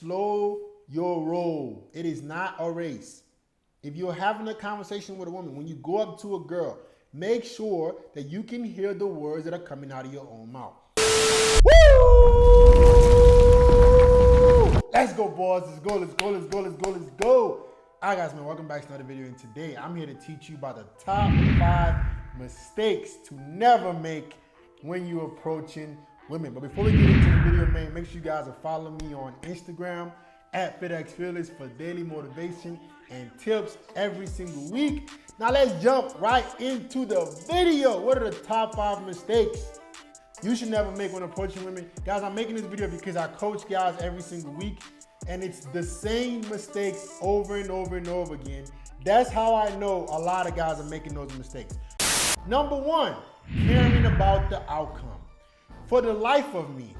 slow your roll. It is not a race. If you're having a conversation with a woman, when you go up to a girl, make sure that you can hear the words that are coming out of your own mouth. Woo! Let's go, boys. Let's go, let's go, let's go, let's go, let's go. All right, guys, man, welcome back to another video. And today, I'm here to teach you about the top 5 mistakes to never make when you're approaching women. But before we get into the video, man, make sure you guys are following me on Instagram at FitXFearless for daily motivation and tips every single week. Now let's jump right into the video. What are the top 5 mistakes you should never make when approaching women? Guys, I'm making this video because I coach guys every single week, and it's the same mistakes over and over and over again. That's how I know a lot of guys are making those mistakes. Number 1, caring about the outcome. For the life of me,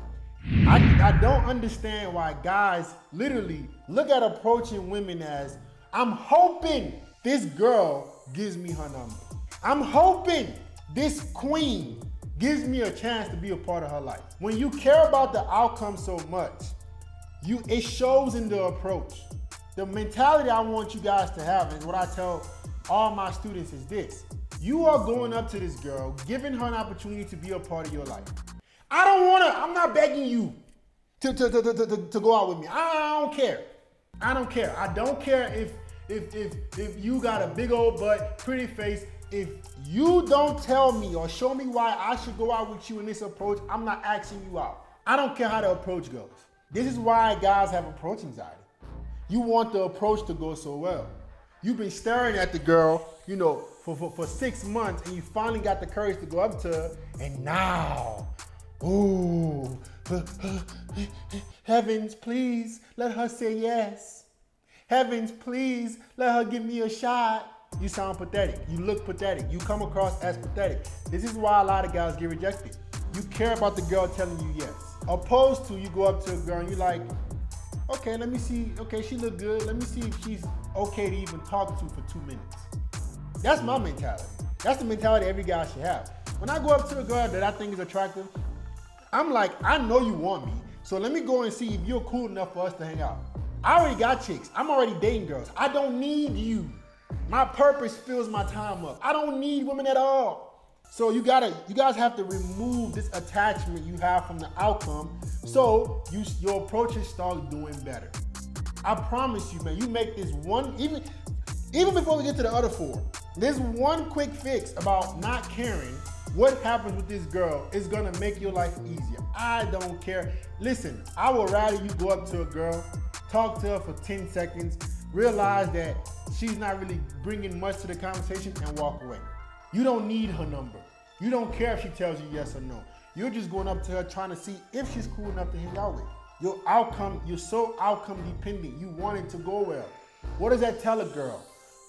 I don't understand why guys literally look at approaching women as, I'm hoping this girl gives me her number. I'm hoping this queen gives me a chance to be a part of her life. When you care about the outcome so much, it shows in the approach. The mentality I want you guys to have is what I tell all my students is this. You are going up to this girl, giving her an opportunity to be a part of your life. I'm not begging you to go out with me. I don't care. I don't care. I don't care if you got a big old butt, pretty face. If you don't tell me or show me why I should go out with you in this approach, I'm not asking you out. I don't care how the approach goes. This is why guys have approach anxiety. You want the approach to go so well. You've been staring at the girl, for 6 months, and you finally got the courage to go up to her, and now, ooh, heavens, please let her say yes. Heavens, please let her give me a shot. You sound pathetic. You look pathetic. You come across as pathetic. This is why a lot of guys get rejected. You care about the girl telling you yes. Opposed to you go up to a girl and you're like, okay, let me see. Okay, she look good. Let me see if she's okay to even talk to for 2 minutes. That's my mentality. That's the mentality every guy should have. When I go up to a girl that I think is attractive, I'm like, I know you want me, so let me go and see if you're cool enough for us to hang out. I already got chicks. I'm already dating girls. I don't need you. My purpose fills my time up. I don't need women at all. So you guys have to remove this attachment you have from the outcome so your approaches start doing better. I promise you, man, you make this one, even before we get to the other 4, this one quick fix about not caring what happens with this girl is gonna make your life easier. I don't care. Listen, I would rather you go up to a girl, talk to her for 10 seconds, realize that she's not really bringing much to the conversation, and walk away. You don't need her number. You don't care if she tells you yes or no. You're just going up to her trying to see if she's cool enough to hang out with. You're so outcome dependent. You want it to go well. What does that tell a girl?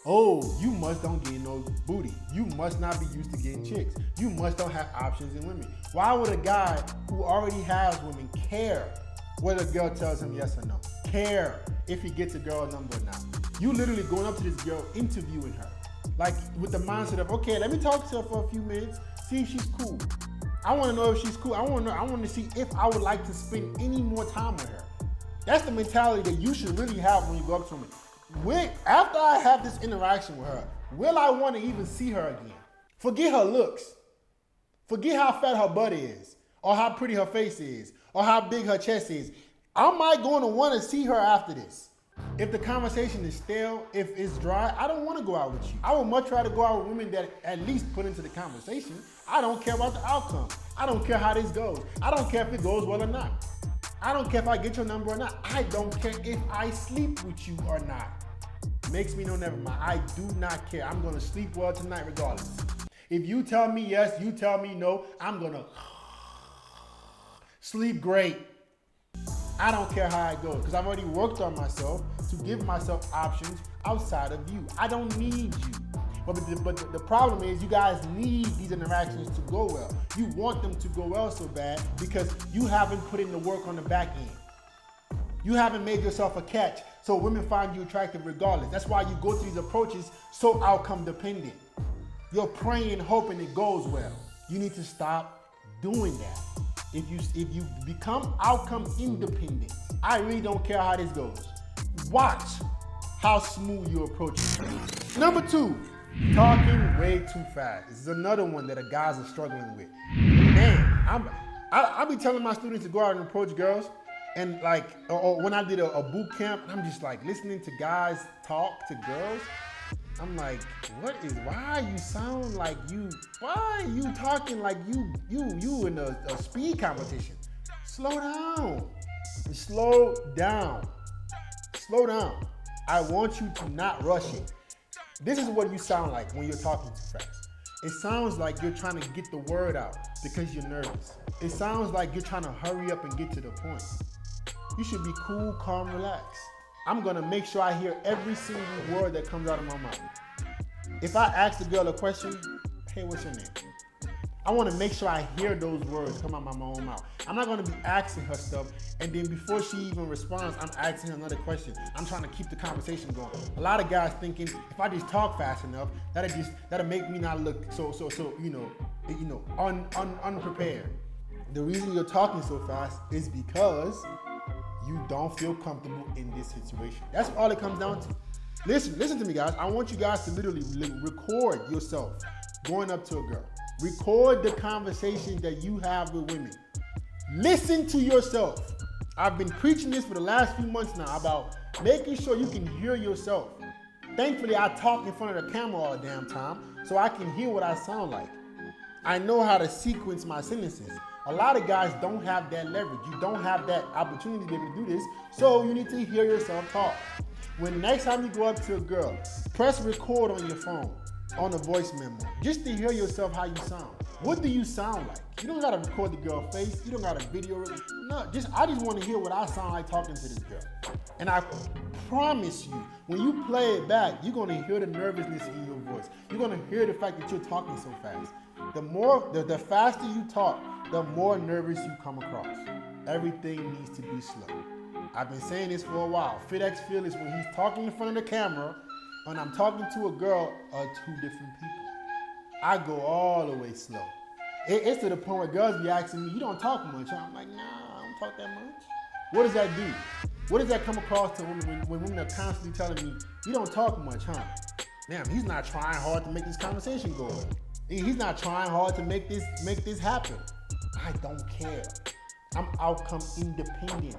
Oh, you must don't get no booty. You must not be used to getting chicks. You must don't have options in women. Why would a guy who already has women care whether a girl tells him yes or no? Care if he gets a girl number or not? You literally going up to this girl, interviewing her. Like with the mindset of, okay, let me talk to her for a few minutes, see if she's cool. I want to know if she's cool. I want to see if I would like to spend any more time with her. That's the mentality that you should really have when you go up to women. After I have this interaction with her, will I want to even see her again? Forget her looks. Forget how fat her butt is, or how pretty her face is, or how big her chest is. Am I going to want to see her after this? If the conversation is stale, if it's dry, I don't want to go out with you. I would much rather go out with women that at least put into the conversation. I don't care about the outcome. I don't care how this goes. I don't care if it goes well or not. I don't care if I get your number or not. I don't care if I sleep with you or not. Makes me no never mind. I do not care. I'm going to sleep well tonight regardless. If you tell me yes, you tell me no, I'm going to sleep great. I don't care how it goes because I've already worked on myself to give myself options outside of you. I don't need you. But the problem is you guys need these interactions to go well. You want them to go well so bad because you haven't put in the work on the back end. You haven't made yourself a catch so women find you attractive regardless. That's why you go through these approaches so outcome dependent. You're praying, hoping it goes well. You need to stop doing that. If you become outcome independent, I really don't care how this goes. Watch how smooth you approach it. Number 2, talking way too fast. This is another one that the guys are struggling with. Man, I be telling my students to go out and approach girls, and like, or when I did a boot camp, I'm just like listening to guys talk to girls. I'm like, why you sound like why are you talking like you in a speed competition? Slow down. Slow down. Slow down. I want you to not rush it. This is what you sound like when you're talking too fast. It sounds like you're trying to get the word out because you're nervous. It sounds like you're trying to hurry up and get to the point. You should be cool, calm, relaxed. I'm gonna make sure I hear every single word that comes out of my mouth. If I ask the girl a question, hey, what's your name? I wanna make sure I hear those words come out of my own mouth. I'm not gonna be asking her stuff, and then before she even responds, I'm asking her another question. I'm trying to keep the conversation going. A lot of guys thinking if I just talk fast enough, that'll make me not look so unprepared. The reason you're talking so fast is because you don't feel comfortable in this situation. That's all it comes down to. Listen to me, guys. I want you guys to literally record yourself going up to a girl. Record the conversation that you have with women. Listen to yourself. I've been preaching this for the last few months now about making sure you can hear yourself. Thankfully, I talk in front of the camera all the damn time, so I can hear what I sound like. I know how to sequence my sentences. A lot of guys don't have that leverage. You don't have that opportunity to be able to do this, so you need to hear yourself talk. When next time you go up to a girl, press record on your phone, on a voice memo, just to hear yourself how you sound. What do you sound like? You don't gotta record the girl's face. You don't gotta video it. No, I just want to hear what I sound like talking to this girl. And I promise you, when you play it back, you're gonna hear the nervousness in your voice. You're gonna hear the fact that you're talking so fast. The faster you talk, the more nervous you come across. Everything needs to be slow. I've been saying this for a while. FitX Fearless, when he's talking in front of the camera, and I'm talking to a girl, are two different people. I go all the way slow. It's to the point where girls be asking me, you don't talk much. I'm like, nah, I don't talk that much. What does that do? What does that come across to women when women are constantly telling me, you don't talk much, huh? Damn, he's not trying hard to make this conversation go on. He's not trying hard to make this happen. I don't care. I'm outcome independent.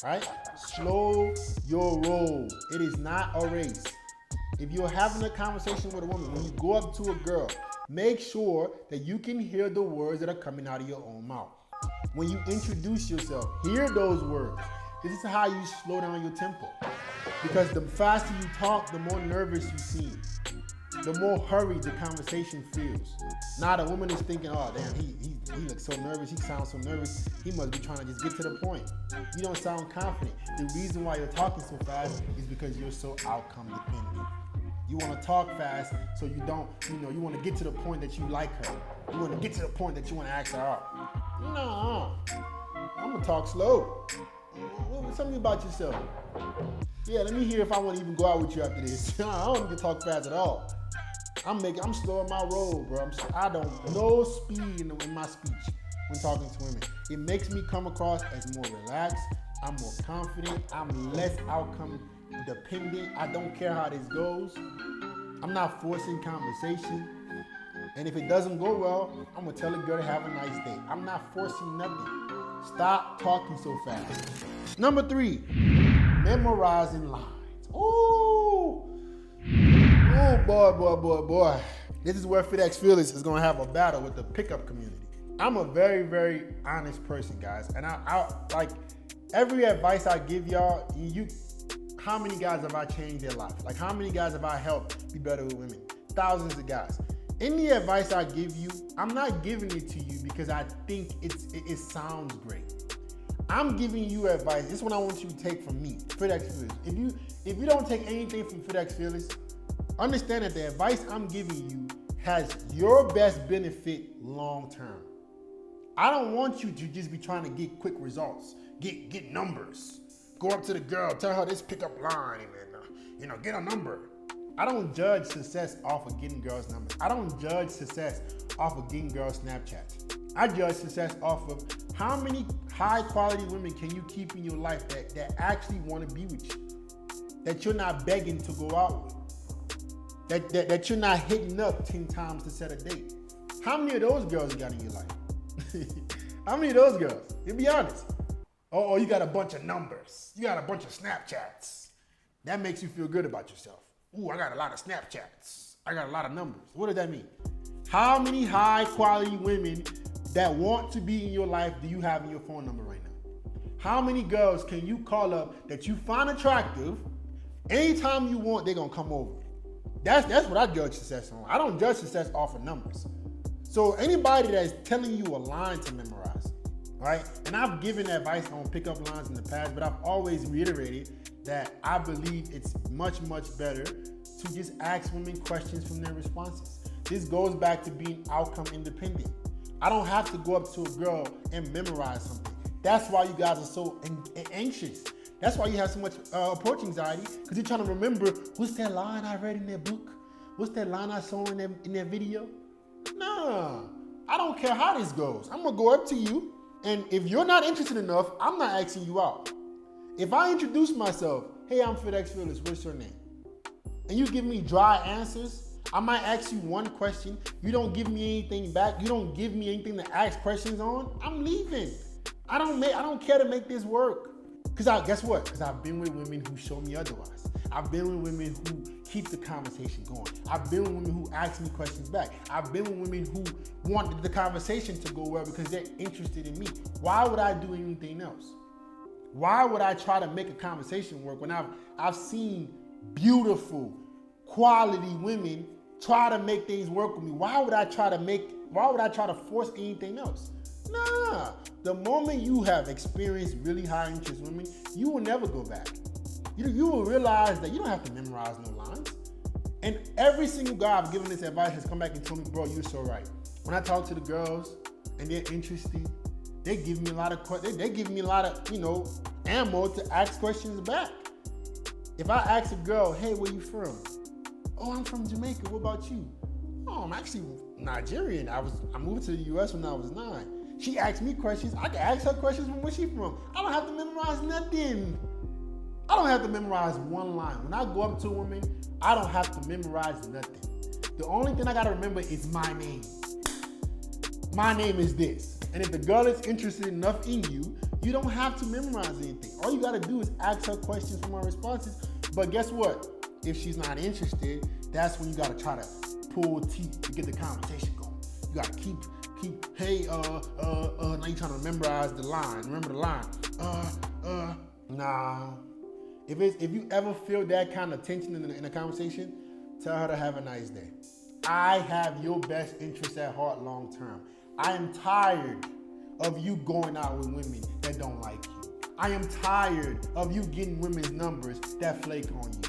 Right? Slow your roll. It is not a race. If you're having a conversation with a woman, when you go up to a girl, make sure that you can hear the words that are coming out of your own mouth. When you introduce yourself, hear those words. This is how you slow down your tempo. Because the faster you talk, the more nervous you seem. The more hurried the conversation feels. Now the woman is thinking, oh damn, he looks so nervous, he sounds so nervous, he must be trying to just get to the point. You don't sound confident. The reason why you're talking so fast is because you're so outcome dependent. You want to talk fast so you don't, you want to get to the point that you like her. You want to get to the point that you want to ask her out. No, I'm going to talk slow. Tell me about yourself. Yeah, let me hear if I want to even go out with you after this. I don't need to talk fast at all. I'm slowing my roll, bro. I don't no speed in my speech when talking to women. It makes me come across as more relaxed. I'm more confident. I'm less outcome dependent. I don't care how this goes. I'm not forcing conversation. And if it doesn't go well, I'm gonna tell a girl to have a nice day. I'm not forcing nothing. Stop talking so fast. Number 3, memorizing lines. Ooh. Oh boy. This is where FitX Fearless is gonna have a battle with the pickup community. I'm a very, very honest person, guys. And I like every advice I give y'all, how many guys have I changed their life? Like how many guys have I helped be better with women? Thousands of guys. Any advice I give you, I'm not giving it to you because I think it sounds great. I'm giving you advice. This is what I want you to take from me, FitX Fearless. If you don't take anything from FitX Fearless, understand that the advice I'm giving you has your best benefit long term. I don't want you to just be trying to get quick results, get numbers. Go up to the girl, tell her this pickup line, and get a number. I don't judge success off of getting girls' numbers. I don't judge success off of getting girls' Snapchats. I judge success off of how many high quality women can you keep in your life that actually want to be with you, that you're not begging to go out with, that you're not hitting up 10 times to set a date. How many of those girls you got in your life? How many of those girls? You be honest. Oh, you got a bunch of numbers. You got a bunch of Snapchats. That makes you feel good about yourself. Ooh, I got a lot of Snapchats. I got a lot of numbers. What does that mean? How many high quality women that want to be in your life do you have in your phone number right now? How many girls can you call up that you find attractive? Anytime you want, they're gonna come over. That's what I judge success on. I don't judge success off of numbers. So anybody that's telling you a line to memorize, right? And I've given advice on pickup lines in the past, but I've always reiterated that I believe it's much, much better to just ask women questions from their responses. This goes back to being outcome independent. I don't have to go up to a girl and memorize something. That's why you guys are so anxious. That's why you have so much approach anxiety, because you're trying to remember, what's that line I read in that book? What's that line I saw in that video? Nah, I don't care how this goes. I'm gonna go up to you, and if you're not interested enough, I'm not asking you out. If I introduce myself, hey, I'm FedEx Fearless, what's your name? And you give me dry answers, I might ask you one question. You don't give me anything back. You don't give me anything to ask questions on. I'm leaving. I don't care to make this work. Guess what? Because I've been with women who show me otherwise. I've been with women who keep the conversation going. I've been with women who ask me questions back. I've been with women who want the conversation to go well because they're interested in me. Why would I do anything else? Why would I try to make a conversation work when I've seen beautiful, quality women try to make things work with me? Why would I try to force anything else? Nah, the moment you have experienced really high interest women, you will never go back. You will realize that you don't have to memorize no lines. And every single guy I've given this advice has come back and told me, bro, you're so right. When I talk to the girls and they're interested, they give me a lot of ammo to ask questions back. If I ask a girl, hey, where you from? Oh, I'm from Jamaica. What about you? Oh, I'm actually Nigerian. I moved to the US when I was 9. She asked me questions. I can ask her questions from where she from. I don't have to memorize nothing. I don't have to memorize one line. When I go up to a woman, I don't have to memorize nothing. The only thing I gotta remember is my name. My name is this. And if the girl is interested enough in you, you don't have to memorize anything. All you gotta do is ask her questions from her responses. But guess what? If she's not interested, that's when you gotta try to pull teeth to get the conversation going. You gotta keep, hey, now you trying to memorize the line. Remember the line. Nah. If you ever feel that kind of tension in a conversation, tell her to have a nice day. I have your best interest at heart long term. I am tired of you going out with women that don't like you. I am tired of you getting women's numbers that flake on you.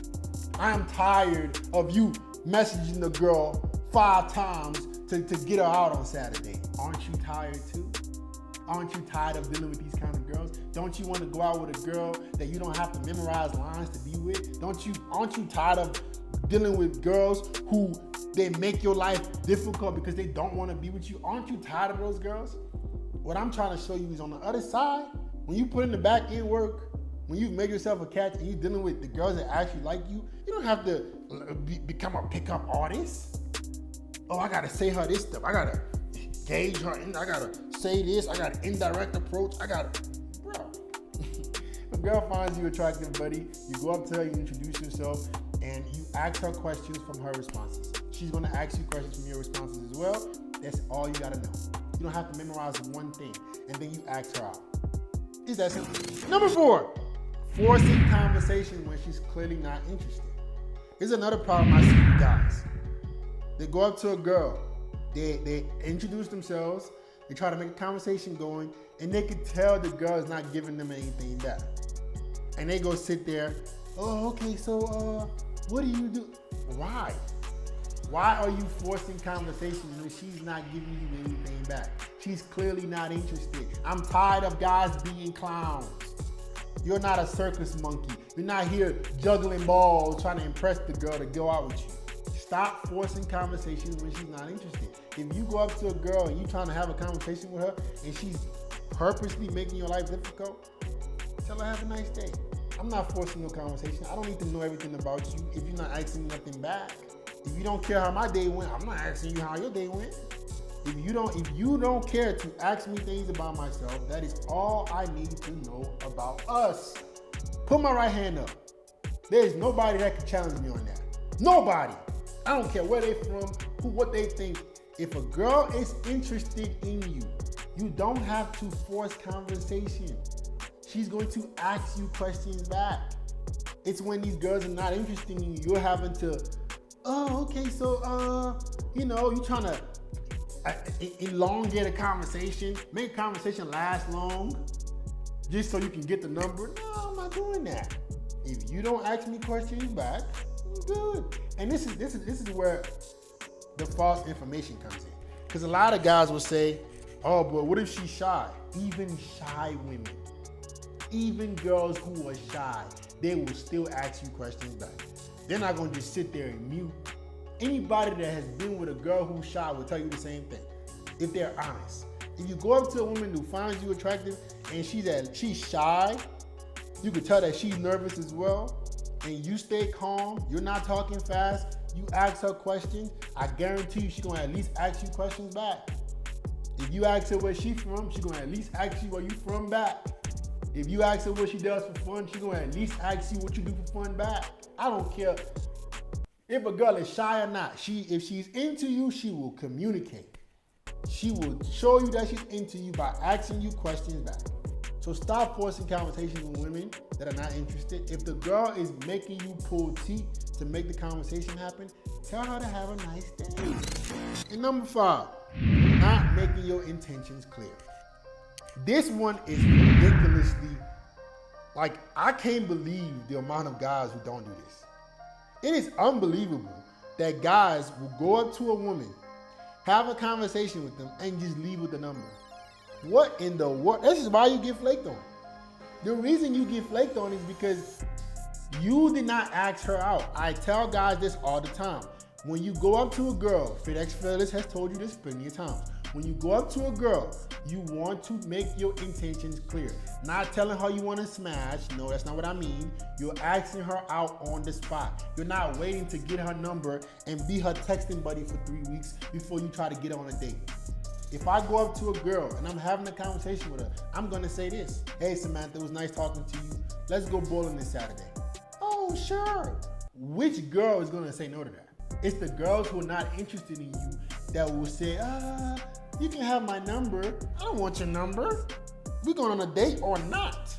I am tired of you messaging the girl 5 times to get her out on Saturday. Aren't you tired too? Aren't you tired of dealing with these kind of girls? Don't you want to go out with a girl that you don't have to memorize lines to be with? Aren't you tired of dealing with girls who they make your life difficult because they don't want to be with you? Aren't you tired of those girls? What I'm trying to show you is on the other side, when you put in the back end work, when you've made yourself a catch and you're dealing with the girls that actually like you, you don't have to become a pickup artist. Oh, I gotta say her this stuff. I gotta gauge her. I gotta say this. I got an indirect approach. Bro. If a girl finds you attractive, buddy, you go up to her, you introduce yourself, and you ask her questions from her responses. She's gonna ask you questions from your responses as well. That's all you gotta know. You don't have to memorize one thing, and then you ask her out. It's that simple. Number 4, forcing conversation when she's clearly not interested. Here's another problem I see with guys. They go up to a girl, they introduce themselves, they try to make a conversation going, and they can tell the girl is not giving them anything back. And they go sit there, oh, okay, so what do you do? Why? Why are you forcing conversation when she's not giving you anything back? She's clearly not interested. I'm tired of guys being clowns. You're not a circus monkey. You're not here juggling balls trying to impress the girl to go out with you. Stop forcing conversations when she's not interested. If you go up to a girl and you trying to have a conversation with her and she's purposely making your life difficult, tell her have a nice day. I'm not forcing no conversation. I don't need to know everything about you if you're not asking me nothing back. If you don't care how my day went, I'm not asking you how your day went. If you don't care to ask me things about myself, that is all I need to know about us. Put my right hand up. There's nobody that can challenge me on that. Nobody. I don't care where they from, what they think. If a girl is interested in you, you don't have to force conversation. She's going to ask you questions back. It's when these girls are not interested in you, you're having to, oh, okay, so, you trying to elongate a conversation, make a conversation last long, just so you can get the number. No, I'm not doing that. If you don't ask me questions back, I'm good. And this is where the false information comes in. Because a lot of guys will say, oh, but what if she's shy? Even shy women, even girls who are shy, they will still ask you questions back. They're not gonna just sit there and mute. Anybody that has been with a girl who's shy will tell you the same thing, if they're honest. If you go up to a woman who finds you attractive and she's shy, you can tell that she's nervous as well, and you stay calm, you're not talking fast, you ask her questions, I guarantee you she's gonna at least ask you questions back. If you ask her where she's from, she's gonna at least ask you where you from back. If you ask her what she does for fun, she's gonna at least ask you what you do for fun back. I don't care if a girl is shy or not. If she's into you, she will communicate. She will show you that she's into you by asking you questions back. So stop forcing conversations with women that are not interested. If the girl is making you pull teeth to make the conversation happen, tell her to have a nice day. And number 5, not making your intentions clear. This one is ridiculously, I can't believe the amount of guys who don't do this. It is unbelievable that guys will go up to a woman, have a conversation with them, and just leave with the number. What in the world? This is why you get flaked on. The reason you get flaked on is because you did not ask her out. I tell guys this all the time. When you go up to a girl, FitX Fearless has told you this plenty of times. When you go up to a girl, you want to make your intentions clear. Not telling her you want to smash. No, that's not what I mean. You're asking her out on the spot. You're not waiting to get her number and be her texting buddy for 3 weeks before you try to get her on a date. If I go up to a girl and I'm having a conversation with her, I'm gonna say this. Hey Samantha, it was nice talking to you. Let's go bowling this Saturday. Oh, sure. Which girl is gonna say no to that? It's the girls who are not interested in you that will say, you can have my number. I don't want your number. We're going on a date or not.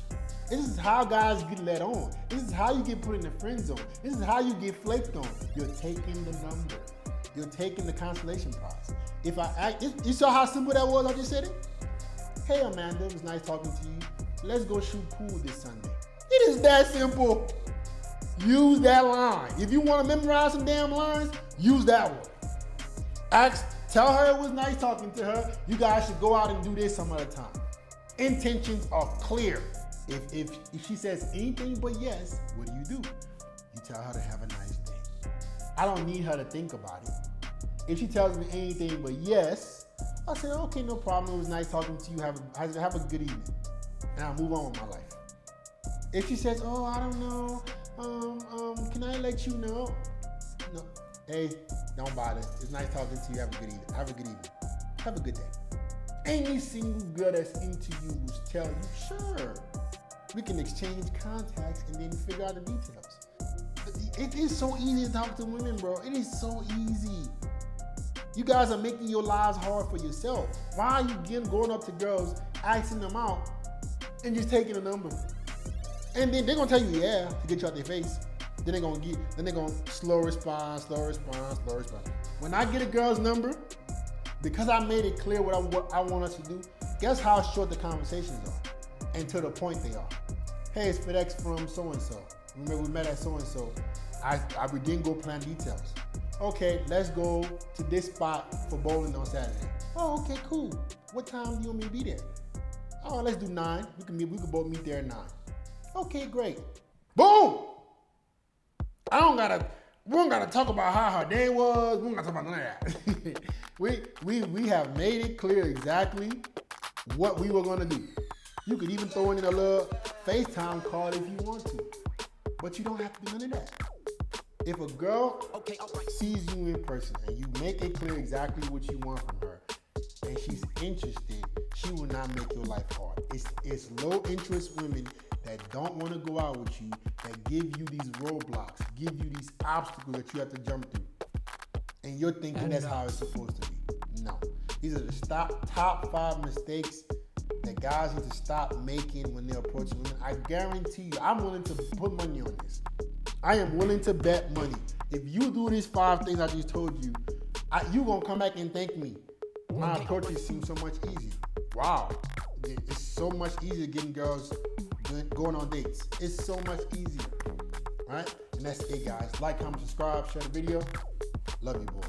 This is how guys get let on. This is how you get put in the friend zone. This is how you get flaked on. You're taking the number. You're taking the consolation prize. If I act, you saw how simple that was? I just said it. Hey Amanda, it was nice talking to you. Let's go shoot pool this Sunday. It is that simple. Use that line. If you want to memorize some damn lines, use that one. Tell her it was nice talking to her. You guys should go out and do this some other time. Intentions are clear. If she says anything but yes, what do? You tell her to have a nice day. I don't need her to think about it. If she tells me anything but yes, I'll say, okay, no problem. It was nice talking to you. Have a good evening. And I'll move on with my life. If she says, oh, I don't know, can I let you know? No. Hey, don't bother. It's nice talking to you. Have a good evening. Have a good evening. Have a good day. Any single girl that's into you will tell you, sure. We can exchange contacts and then figure out the details. It is so easy to talk to women, bro. It is so easy. You guys are making your lives hard for yourself. Why are you going up to girls, asking them out, and just taking a number? And then they're gonna tell you yeah to get you out their face. Then they're gonna slow respond. When I get a girl's number, because I made it clear what I want us to do, guess how short the conversations are and to the point they are. Hey, it's FitX from so-and-so. Remember we met at so-and-so. We didn't go plan details. Okay, let's go to this spot for bowling on Saturday. Oh, okay, cool. What time do you want me to be there? Oh, let's do 9. We can both meet there at 9. Okay, great. Boom! I don't gotta, We don't gotta talk about how her day was. We don't gotta talk about none of that. we have made it clear exactly what we were gonna do. You could even throw in a little FaceTime call if you want to, but you don't have to do none of that. If a girl sees you in person and you make it clear exactly what you want from her, and she's interested, she will not make your life hard. It's low interest women that don't want to go out with you, that give you these roadblocks, give you these obstacles that you have to jump through. And you're thinking that's how it's supposed to be. No. These are the top 5 mistakes that guys need to stop making when they're approaching women. I guarantee you, I'm willing to put money on this. I am willing to bet money. If you do these 5 things I just told you, you gonna come back and thank me. My approaches seem so much easier. Wow. It's so much easier getting girls going on dates. It's so much easier. All right? And that's it, guys. Like, comment, subscribe, share the video. Love you, boys.